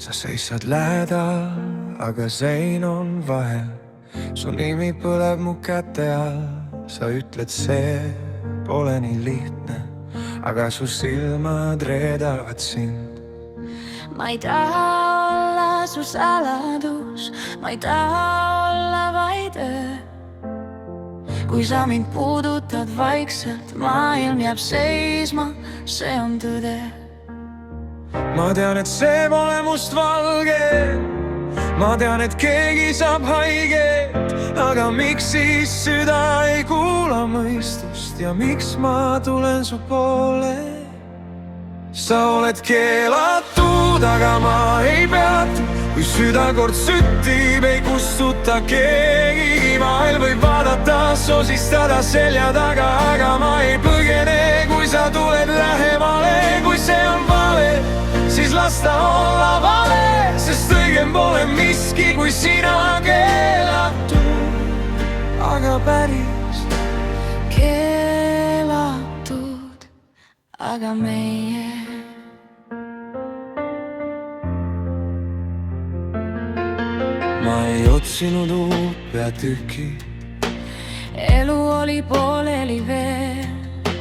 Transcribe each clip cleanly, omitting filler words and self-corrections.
sa seisad lähedal, aga sein on vahel. Su nimi põleb mu käte all, sa ütled, see pole nii lihtne, aga su silmad reedavad sind. Ma ei taha olla su saladus, ma ei taha olla vaid öö. Kui sa mind puudutad vaikselt, maailm jääb seisma, see on tõde. Ma tean, et see pole mustvalge, ma tean, et keegi saab haiget, aga miks siis süda ei kuula mõistust ja miks ma tulen su poole? Sa oled keelatud, aga ma ei peatu, kui süda kord süttib, ei kustuta keegi. Maailm võib vaadata, sosistada selja taga, aga ma ei põgene, kui sa tuled lähemale. Kui see on vale, siis las ta olla vale, sest õigem pole miski, kui sina keelatud, aga päris keelatud, aga meie. Ma ei otsinud uut peatüki, Elu oli pooleli veel,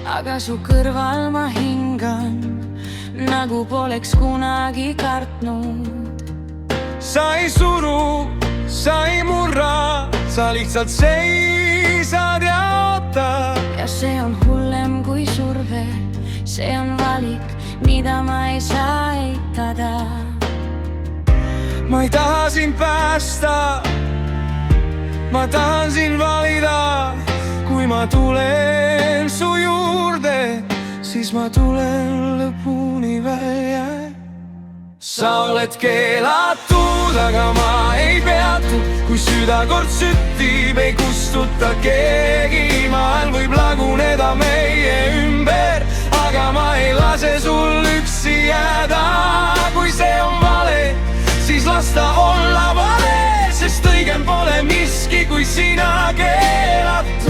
aga su kõrval ma hingan, nagu poleks kunagi kartnud. sa ei suru, sa ei murra, sa lihtsalt seisad ja ootad. Ja see on hullem kui surve, see on valik, mida ma ei saa eitada. Ma ei taha sind päästa, ma tahan sind valida. Kui ma tulen su juurde, siis ma tulen lõpuni välja. Sa oled keelatud, aga ma ei peatu, kui süda kord süttib, ei kustuta keegi. Maailm võib laguneda meie ümber, aga ma ei lase sul üksi jääda. Kui see on vale, siis las ta olla vale, sest õigem pole miski, kui sina keelatud,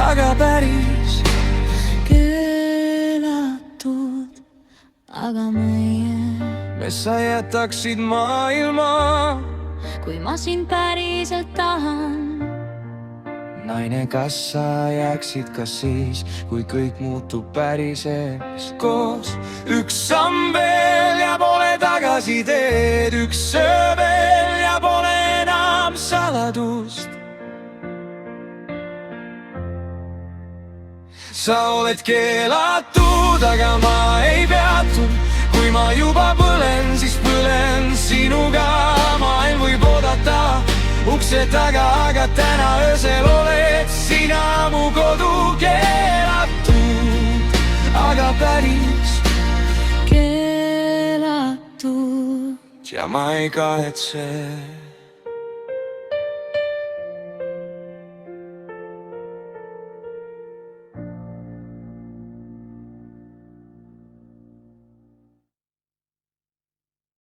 aga päris keelatud, aga meie. Me sa jätaksid maailma, kui ma sind päriselt tahan. naine, kas sa jääksid ka siis, kui kõik muutub päriseks koos? Üks samm veel ja pole tagasiteed, üks öö veel ja pole enam saladust. Sa oled keelatud, aga ma ei peatu, kui ma juba põlen, siis põlen sinuga. Maailm võib oodata ukse taga, aga täna öösel oled sina mu kodu. Keelatud, aga päris keelatud, ja ma ei kahetse.